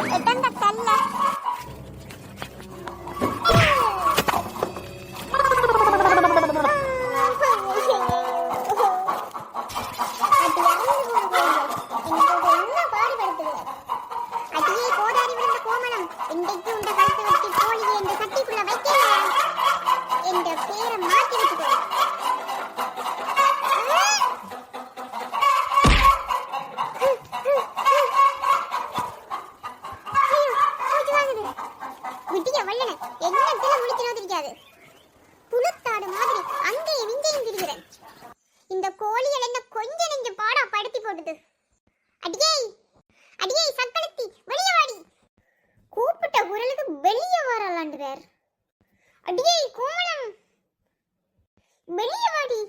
எட்டந்த கல்ல இந்த கோழிகள் என்ன கொஞ்ச நெஞ்சு பாடா படுத்தி போடுது. அடியே அடியே சக்களத்தி வெளியே வாடி. கூப்பிட்ட குரலுக்கு வெளியே வரலாண்டு வேற. அடியே கோமளம் வெளியே வாடி.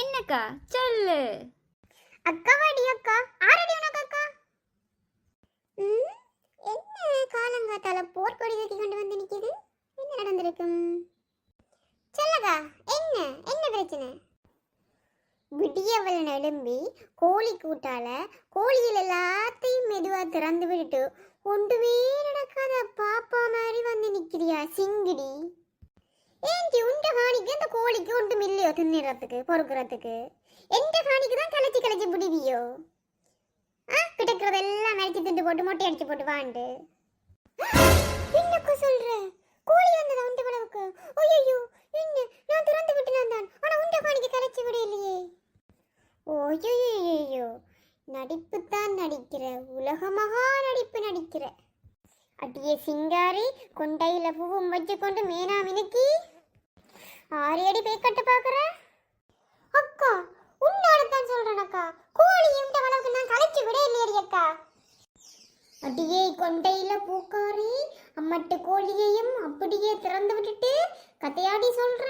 என்னக்கா சொல்லு. அக்கா வாடி அக்கா. ஆரடி உனக்கு அக்கா. என்ன காலங்காத்தால போர்க்கொடி தூக்கி கொண்டு வந்து நிக்குது. என்ன நடந்திருக்கும்? சொல்லக்கா என்ன என்ன பிரச்சனை? விடியவள் நெடும்பி கோழி கூட்டால கோழிகள் எல்லாத்தையும் மெதுவா திறந்து விட்டுட்டு ஒன்றுமே நடக்காத பாப்பா மாதிரி வந்து நிக்கிறியா சிங்கிடி? ஏன்டி உண்ட காணிக்கு அந்த கோழிக்கு ஒன்றும் இல்லையோ தின்னுறதுக்கு பொறுக்கிறதுக்கு? எந்த காணிக்கு தான் கலைச்சி கலைச்சி பிடிவியோ? கிடக்கிறதெல்லாம் நடிச்சு திண்டு போட்டு மொட்டை அடிச்சு போட்டு வாண்டு என்னக்கா சொல்ற? கோழி வந்ததா உண்ட பளவுக்கு? ஐயோ என்ன நான் திறந்து விட்டுலாம் தான். ஆனா உண்ட காணிக்கு கலைச்சி விட இல்லையே. ஓய்யோ நடிப்பு தான் நடிக்கிற. உலக மகா நடிப்பு நடிக்கிற. அடியே சிங்காரி கொண்டையில பூவும் வச்சு கொண்டு மேனா மினுக்கி ஆரியடி பேக்கட்டு பாக்குற. அக்கா உன்னாலதான் சொல்றேன் அக்கா. கோழி உண்ட பளவுக்கு நான் கலைச்சி விட இல்லையடி அக்கா. அடியே கொண்டையில பூக்காரி அம்மட்டு கோழியையும் அப்படியே திறந்து விட்டுட்டு கதையாடி சொல்ற.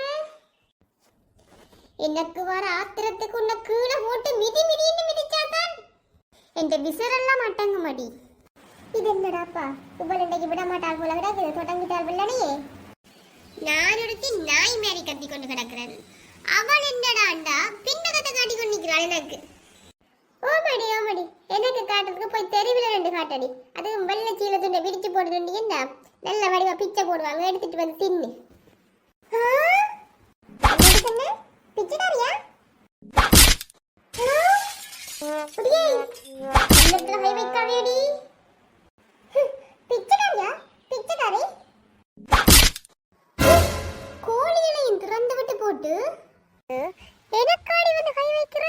எனக்கு வர ஆத்திரத்துக்கு உன்னை கீழே போட்டு மிதி மிதின்னு மிதிச்சாதான் என் விசரெல்லாம் மாட்டாங்க மடி. இது என்னடாப்பா உபல் இன்றைக்கு விட மாட்டாள் போல கிடக்குது. தொடங்கிட்டாள் பிள்ளனையே. நான் ஒருத்தி நாய் மாரி கத்தி கொண்டு கிடக்கிறேன். அவள் என்னடாண்டா பின்னகத்தை காட்டி கொண்டு நிற்கிறாள் எனக்கு. ஓமடி ஓமடி எனக்கு காட்டுறதுக்கு போய் தெருவில் ரெண்டு காட்டடி. அதுவும் வெள்ளை சீல துண்டை விரிச்சு போடுறேன். என்ன நல்ல வடிவா பிச்சை போடுவாங்க எடுத்துட்டு வந்து தின்னு. பிச்சைக்காரியா? பிச்சைக்காரியா பிச்சைக்காரி கோழிகளையும் திறந்து விட்டு போட்டு எனக்காடி வந்து கை வைக்கிற.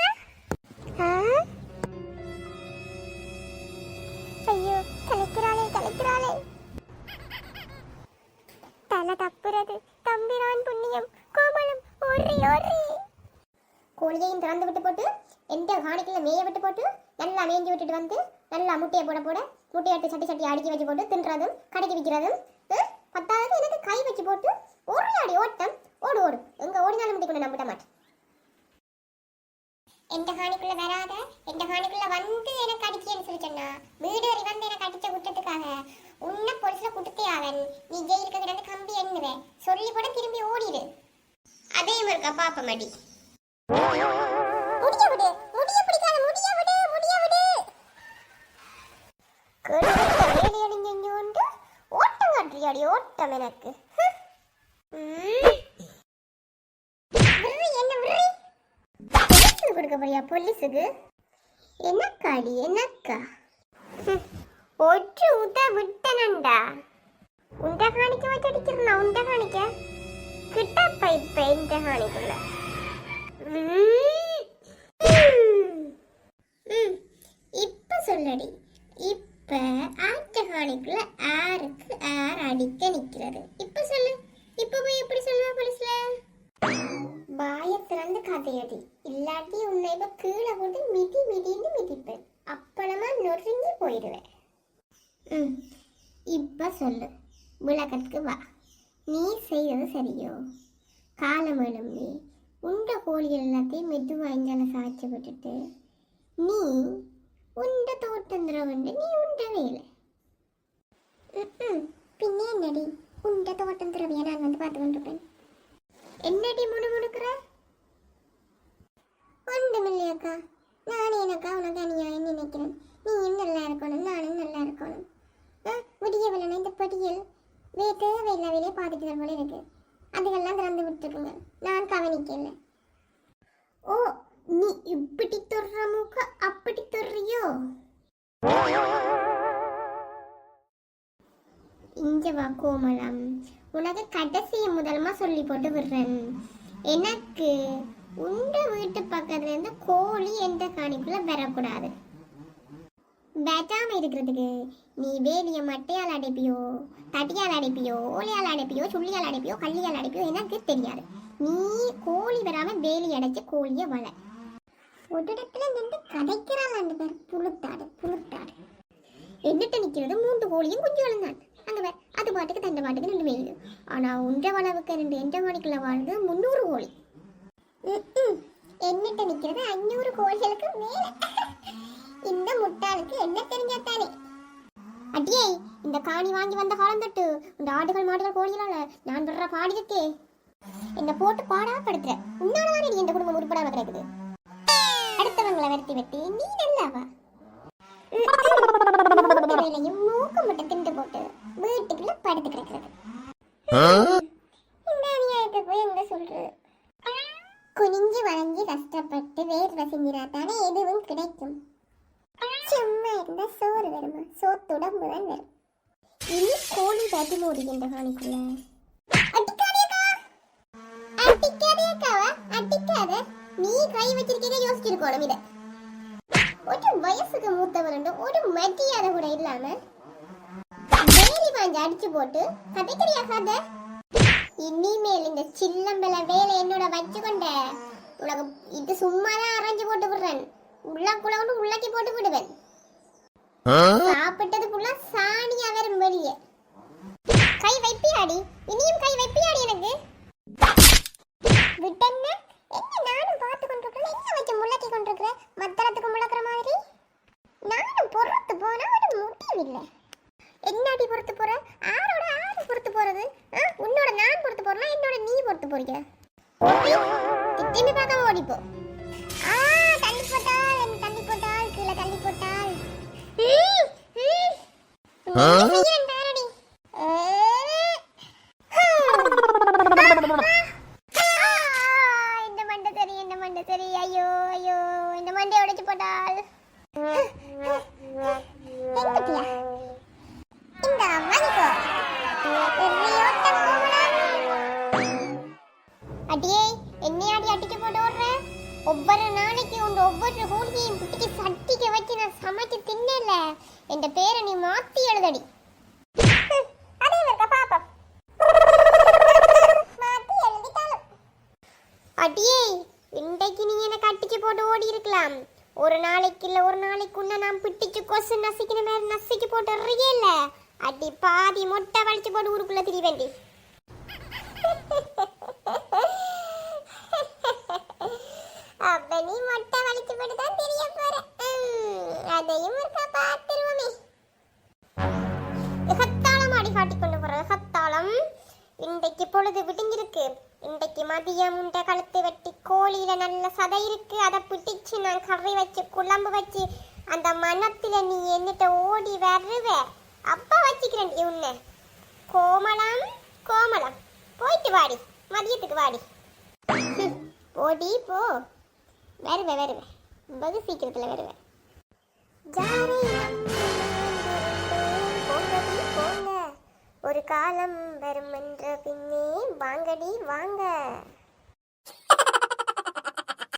ஐயோ கலைக்கிறாளே கலைக்கிறாளே. தலை தப்புறது தம்பிரான் புண்ணியம் கோமளம் ஒரி ஒரி. கோழியையும் திறந்து விட்டு போட்டு எந்த காணிக்குள்ள மேய விட்டு போட்டு நல்லா மேய்ஞ்சி விட்டுட்டு வந்து நல்லா முட்டையை போட போட முட்டையாட்டு சட்டி சட்டி அடுக்கி வச்சு போட்டு தின்றதும் கடைக்கு விற்கிறதும் பத்தாவது எனக்கு கை வச்சு போட்டு ஒரு அடி ஓட்டம் ஓடு ஓடு. எங்க ஓடினாலும் முட்டி கொண்டு நம்பிட மாட்டேன். எந்த காணிக்குள்ள வராத எந்த காணிக்குள்ள வந்து எனக்கு அடிக்கேன்னு சொல்லி சொன்னா வீடு வரை வந்து எனக்கு அடிச்ச குற்றத்துக்காக உன்னை பொலிசுல குடுத்தே அவன். நீ ஜெயிலுக்கு கிடந்து கம்பி எண்ணுவேன் சொல்லி கூட திரும்பி ஓடிடு. அதே இருக்கா பாப்ப மடி. முடிய விடு முடிய பிடிக்காத முடிய விடு முடிய விடு. வேலையடிஞ்சோண்டு ஓட்டம் காட்டுறியாடி ஓட்டம் எனக்கு. கொடுக்க போறியா போலீஸுக்கு? என்னக்காடி என்னக்கா ஒற்று ஊத்த விட்டனண்டா. உண்ட காணிக்க வச்சு அடிக்கிறனா உண்ட காணிக்க கிட்ட பைப்ப இந்த காணிக்குள்ள. இப்ப சொல்லடி. இப்ப ஆட்ட காணிக்குள்ள ஆருக்கு ஆர் அடிக்க நிக்கிறது. இப்ப சொல்லு. இப்ப போய் எப்படி சொல்லுவா போலீஸ்ல? பாய திறந்து கதையடி. இல்லாட்டி உன்னை இப்ப கீழே போட்டு மிதி மிதின்னு மிதிப்பேன். அப்பளமா நொறுங்கி போயிடுவேன். இப்ப சொல்லு. விளக்கத்துக்கு வா. நீ செய்யறது சரியோ? காலம் எழும்பி உண்ட கோழிகள் எல்லாத்தையும் மெதுவாய்ஞ்சால சாய்ச்சி விட்டுட்டு நீ உண்ட தோட்டந்திர வந்து நீ உண்ட வேலை. பின்னே என்னடி உண்ட தோட்டந்திரவையை நான் வந்து பார்த்து கொண்டிருப்பேன். என்னடி முணுமுணுக்கிற? ஒன்றுமில்லையக்கா. நானே எனக்கா உனக்கு அநியாயம் நினைக்கிறேன். நீ நல்லா இருக்கணும், நானும் நல்லா இருக்கணும். விடிய வேலை இந்த படியல் தேவையில்லாவே பார்த்துட்டு போல இருக்கு. அதுகெல்லாம் திறந்து விட்டுருக்குங்க, நான் கவனிக்கல. ஓ, நீ இப்படி தொடுற மூக்க அப்படி தொடுறியோ? இங்க வா கோமலம், உனக்கு கடைசிய முதலமா சொல்லி போட்டு விடுறேன். எனக்கு உண்ட வீட்டு பக்கத்துல இருந்து கோழி எந்த காணிக்குள்ள வரக்கூடாது. பேட்டாம இருக்கிறதுக்கு நீ வேலிய மட்டையால் அடைப்பியோ, தட்டியால் அடைப்பியோ, ஓலையால் அடைப்பியோ, சுள்ளியால் அடைப்பியோ, கள்ளியால் அடைப்பியோ எனக்கு தெரியாது. நீ கோழி வராம வேலி அடைச்சு கோழிய வள. ஒரு இடத்துல நின்று கதைக்கிறாள் அந்த பேர் புழுத்தாடு புழுத்தாடு. என்னட்ட நிக்கிறது 3 கோழியும் குஞ்சு வளர்ந்தான். அங்க பேர் அது பாட்டுக்கு தண்டை பாட்டுக்கு நின்று மேயுது. ஆனா உண்ட வளவுக்கு 2 எண்ட மணிக்குள்ள வாழ்ந்து 300 கோழி. என்னட்ட நிக்கிறது 500 கோழிகளுக்கு மேல. இந்த முட்டாளுக்கு என்ன தெரிஞ்சாத்தானே? அடியே, இந்த காணி வாங்கி வந்த காலம் தொட்டு இந்த ஆடுகள் மாடுகள் கோழிகளால நான் வர்ற பாடிக்கே என்ன போட்டு பாடா படுத்துற. உன்னாலதானே இந்த குடும்பம் உருப்படாம கிடக்குது. அடுத்தவங்களை வெட்டி வெட்டி நீ நல்லாவா? வேலையும் மூக்க மட்டும் திண்டு போட்டு வீட்டுக்குள்ள படுத்து கிடக்குறது. இந்த அநியாயத்தை போய் எங்க சொல்றது? குனிஞ்சு வளைஞ்சு கஷ்டப்பட்டு வேர்வை செஞ்சினாத்தானே எதுவும் கிடைக்கும். சும்மா இருந்தா சோறு வருமா? சோத்தோட முதல் வரும். இனி கோழி தட்டி மூடுகின்ற காணிக்குள்ள அடிக்காத. நீ கை வச்சிருக்கீங்க யோசிச்சிருக்கணும். இத ஒரு வயசுக்கு மூத்தவன் ஒரு மரியாதை கூட இல்லாம வேலி வாங்கி அடிச்சு போட்டு கதைக்கிறியா கதை? இனிமேல் இந்த சில்லம்பல வேலை என்னோட வச்சுக்கொண்ட உனக்கு இது சும்மாதான் அரைஞ்சு போட்டு விடுறேன். உள்ளக்குள்ள ஒன்று உள்ளக்கி போட்டு விடுவேன். சாப்பிட்டது ஃபுல்லா சாணியா வரும் வெளியே. கை வைப்பியாடி, இனியும் கை வைப்பியாடி எனக்கு விட்டேன்னா என்ன? நானும் பார்த்து கொண்டிருக்கிறேன். என்ன வச்சு முள்ளக்கி கொண்டிருக்கிற? மத்தளத்துக்கு முள்ளக்கிற மாதிரி நானும் பொறுத்து போனா ஒரு முடிவில்லை. என்னாடி பொறுத்து போற? ஆரோட ஆறு பொறுத்து போறது? உன்னோட நான் பொறுத்து போறேன்னா என்னோட நீ பொறுத்து போறீங்க. திரும்பி பார்க்காம ஓடிப்போ. தள்ளி போட்டால் என்ன? தள்ளி போட்டால் கீழே தள்ளி போட்டால் இந்த மண்டை சரி, இந்த மண்டை சரி. ஐயோ ஐயோ, இந்த மண்டையை உடைச்சு போட்டால் இந்த மணிக்கோ அடியே என்னையாடி அடிக்க போட்டு ஓடுற? ஒவ்வொரு நாளைக்கு உங்க ஒவ்வொரு கோழியையும் புட்டிக்கு சட்டிக்க வச்சு நான் சமைச்சு தின்னல. என் பேரை நீ மாத்தி எழுதடி. அடியே, இன்றைக்கு நீ எனக்கு அட்டிச்சு போட்டு ஓடி இருக்கலாம். ஒரு நாளைக்கு இல்ல ஒரு நாளைக்கு உன்ன நான் பிட்டிச்சு கொசு நசிக்கிற மாதிரி நசிக்கு போட்டு எறியல. அடி பாதி மொட்டை வலிச்சு போட்டு ஊருக்குள்ள திரி வேண்டி. அப்ப நீ மொட்டை வலிச்சு போட்டு தான் தெரிய போற. அதையும் இருக்கா பார்த்துருவோமே. கத்தாளம் அடி காட்டி கொண்டு போற கத்தாளம். இன்றைக்கு பொழுது விடிஞ்சிருக்கு. இன்றைக்கு மதியம் உண்ட கழுத்து வெட்டி கோழியில நல்ல சதை இருக்கு. அதை பிடிச்சு நான் கறி வச்சு குழம்பு வச்சு அந்த மனத்துல நீ என்னட்ட ஓடி வருவ. அப்பா வச்சுக்கிறேன் உன்னை. கோமலம் கோமலம், போயிட்டு வாடி, மதியத்துக்கு வாடி. போடி போ. வருவேன் வருவேன், வெகு சீக்கிரத்தில் வருவேன். போங்க, ஒரு காலம் வரும் என்ற பின்னே வாங்கடி வாங்க.